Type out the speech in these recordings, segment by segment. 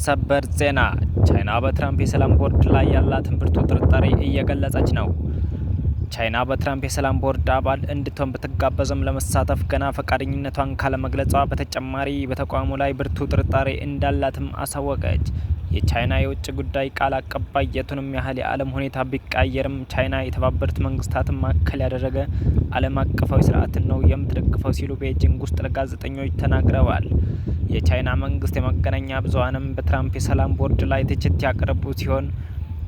ሰበር ዜና ቻይና በትራምፕ የሰላም ቦርድ ላይ ያላትን ብርቱ ጥርጣሬ እየገለጸች ነው። ቻይና በትራምፕ የሰላም ቦርድ አባል እንድትሆን ብትጋበዝም ለመሳተፍ ገና ፈቃደኝነቷን ካለመግለጿ በተጨማሪ በተቋሙ ላይ ብርቱ ጥርጣሬ እንዳላትም አሳወቀች። የቻይና የውጭ ጉዳይ ቃል አቀባይ የቱንም ያህል የዓለም ሁኔታ ቢቀያየርም ቻይና የተባበሩት መንግስታትን ማዕከል ያደረገ ዓለም አቀፋዊ ስርዓትን ነው የምትደግፈው ሲሉ ቤጂንግ ውስጥ ለጋዜጠኞች ተናግረዋል። የቻይና መንግስት የመገናኛ ብዙኃንም በትራምፕ የሰላም ቦርድ ላይ ትችት ያቀረቡ ሲሆን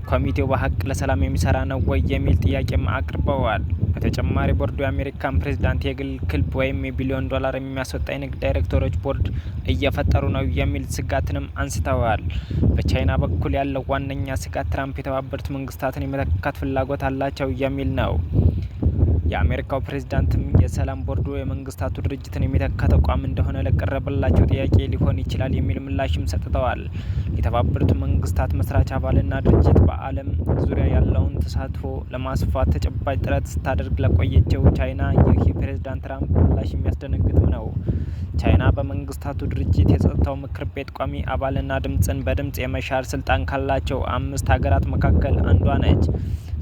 ኮሚቴው በሀቅ ለሰላም የሚሰራ ነው ወይ የሚል ጥያቄም አቅርበዋል። በተጨማሪ ቦርዱ የአሜሪካን ፕሬዝዳንት የግል ክለብ ወይም የቢሊዮን ዶላር የሚያስወጣ የንግድ ዳይሬክተሮች ቦርድ እየፈጠሩ ነው የሚል ስጋትንም አንስተዋል። በቻይና በኩል ያለው ዋነኛ ስጋት ትራምፕ የተባበሩት መንግስታትን የመተካት ፍላጎት አላቸው የሚል ነው። የአሜሪካው ፕሬዝዳንትም የሰላም ቦርዱ የመንግስታቱ ድርጅትን የሚተካ ተቋም እንደሆነ ለቀረበላቸው ጥያቄ ሊሆን ይችላል የሚል ምላሽም ሰጥተዋል። የተባበሩት መንግስታት መስራች አባልና ድርጅት በዓለም ዙሪያ ያለውን ተሳትፎ ለማስፋት ተጨባጭ ጥረት ስታደርግ ለቆየችው ቻይና ይህ የፕሬዝዳንት ትራምፕ ምላሽ የሚያስደነግጥም ነው። ቻይና በመንግስታቱ ድርጅት የጸጥታው ምክር ቤት ቋሚ አባልና ድምፅን በድምፅ የመሻር ስልጣን ካላቸው 5 ሀገራት መካከል አንዷ ነች።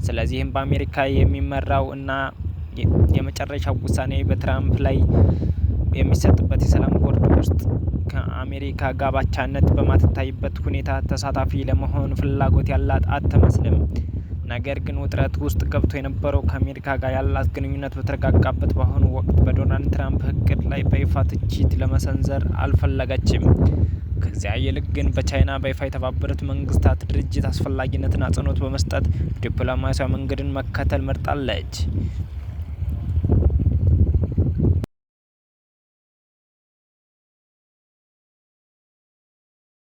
ስለዚህም በአሜሪካ የሚመራው እና የመጨረሻው ውሳኔ በትራምፕ ላይ የሚሰጥበት የሰላም ቦርድ ውስጥ ከአሜሪካ ጋር ባቻነት በማትታይበት ሁኔታ ተሳታፊ ለመሆን ፍላጎት ያላት አትመስልም። ነገር ግን ውጥረት ውስጥ ገብቶ የነበረው ከአሜሪካ ጋር ያላት ግንኙነት በተረጋጋበት በአሁኑ ወቅት በዶናልድ ትራምፕ እቅድ ላይ በይፋ ትችት ለመሰንዘር አልፈለገችም። ከዚያ ይልቅ ግን በቻይና በይፋ የተባበሩት መንግስታት ድርጅት አስፈላጊነትን አጽንኦት በመስጠት ዲፕሎማሲያዊ መንገድን መከተል መርጣለች።